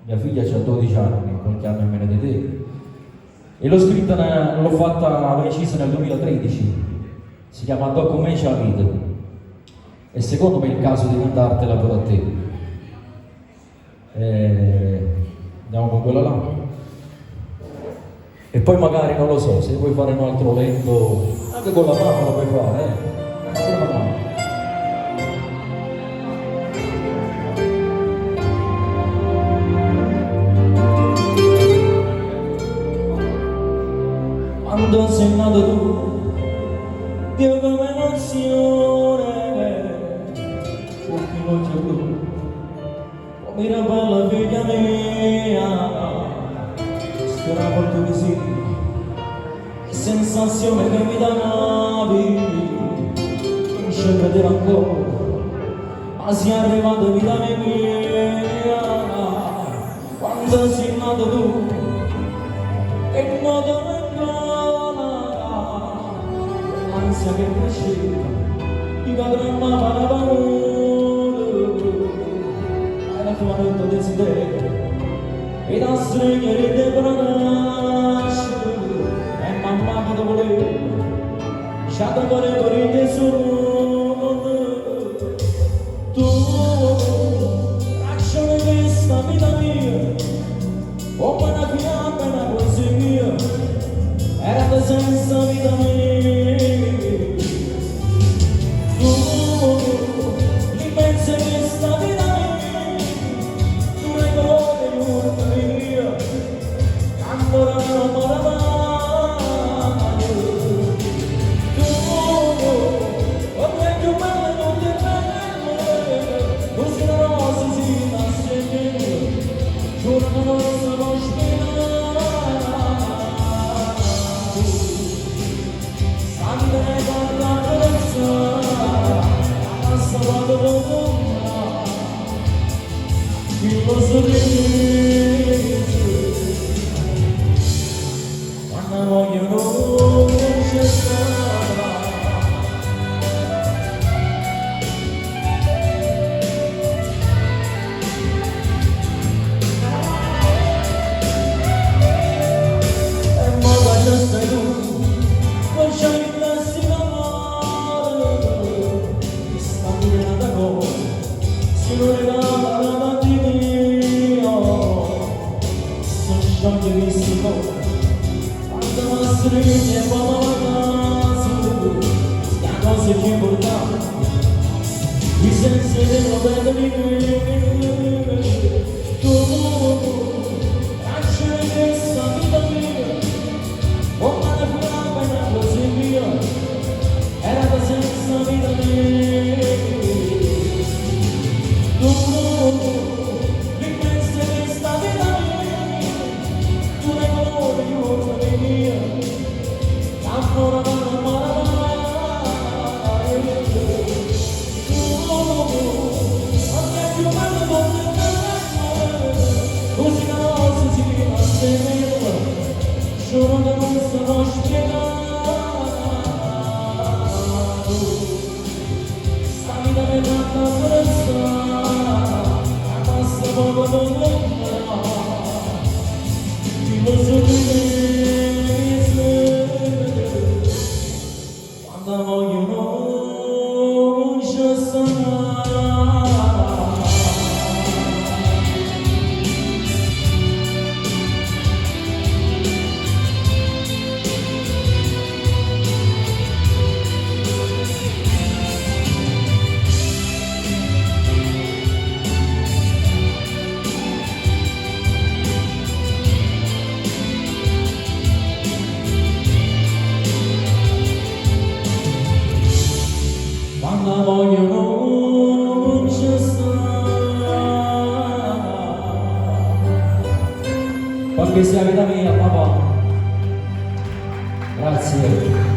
mia figlia ha 12 anni, qualche anno in meno di te, e l'ho scritta, l'ho fatta, l'ho incisa nel 2013, si chiama Documenta la vita, e secondo me è il caso di cantartela pure a te. Andiamo con quella là. E poi magari, non lo so, se vuoi fare un altro lento, anche con la mano lo puoi fare, con la mano. Quando sei nato tu, Dio come emozione, occhi luce blu, come una bella figlia mia, spera portoghese, che sensazione che mi davi, non ci crederò ancora, ma sei arrivato vita mia, quando sei nato tu, e modo me l'ansia che cresceva, mi padronava la paura, e la tua notte desiderio, e da stringere te braccia, e mamma che ti voleva, ci ha dato le cuore tesoro, tu, lasciami questa vita mia, come una fiamma e una poesia, era te senza vita mia. Perché sia vita mia, papà. Grazie.